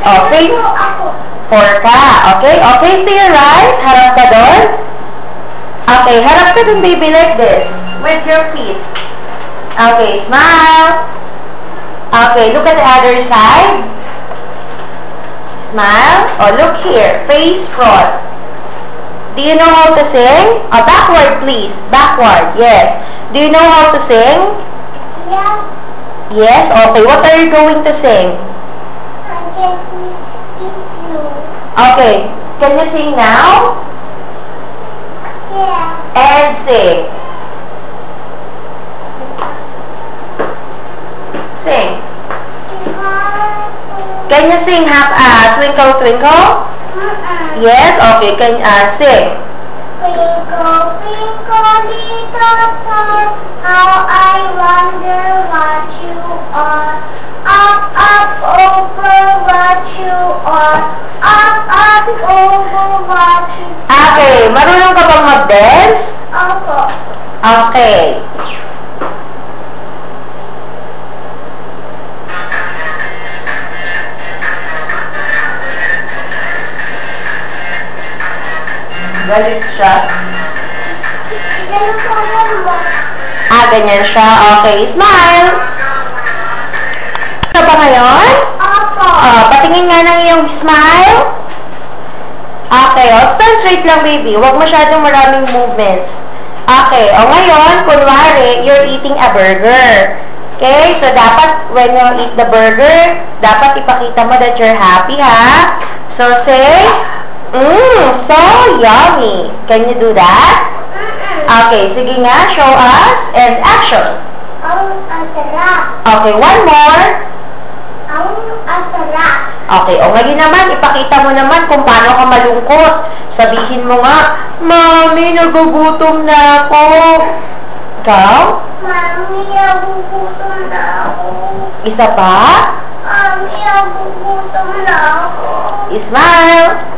Okay. 4 ka. Okay? Okay, to your right. Harap ka doon. Okay, harap ka doon, baby, like this. With your feet. Okay, smile. Okay, look at the other side. Smile. Oh, look here. Face front. Do you know how to sing? Oh, backward, please. Backward. Yes. Do you know how to sing? Yeah. Yes? Okay. What are you going to sing? I'm getting you. Okay. Can you sing now? Yeah. And sing. Sing. Can you sing Twinkle Twinkle? Yes? Okay. Can sing. Twinkle, twinkle, little star, how I wonder what you are. Up, up, over what you are. Up, up, over what you are. Okay. Marunong ka bang mag-dance? Opo. Okay. Galit siya. Ganun po yan mo. Ganyan siya. Okay. Smile. Ito ba ngayon? Opo. Patingin nga ng iyong smile. Okay. Stand straight lang, baby. Huwag masyadong maraming movements. Okay. Ngayon, kunwari, you're eating a burger. Okay? So, dapat, when you eat the burger, dapat ipakita mo that you're happy, ha? So, say, so yummy. Can you do that? Okay, sige nga, show us, and action. Ang sarap. Okay, one more. Ang sarap. Okay, ngayon naman, ipakita mo naman kung paano ka malungkot. Sabihin mo nga, Mami, nagugutom na ako. Ikaw? Mami, nagugutom na ako. Isa pa? Mami, nagugutom na ako. Smile.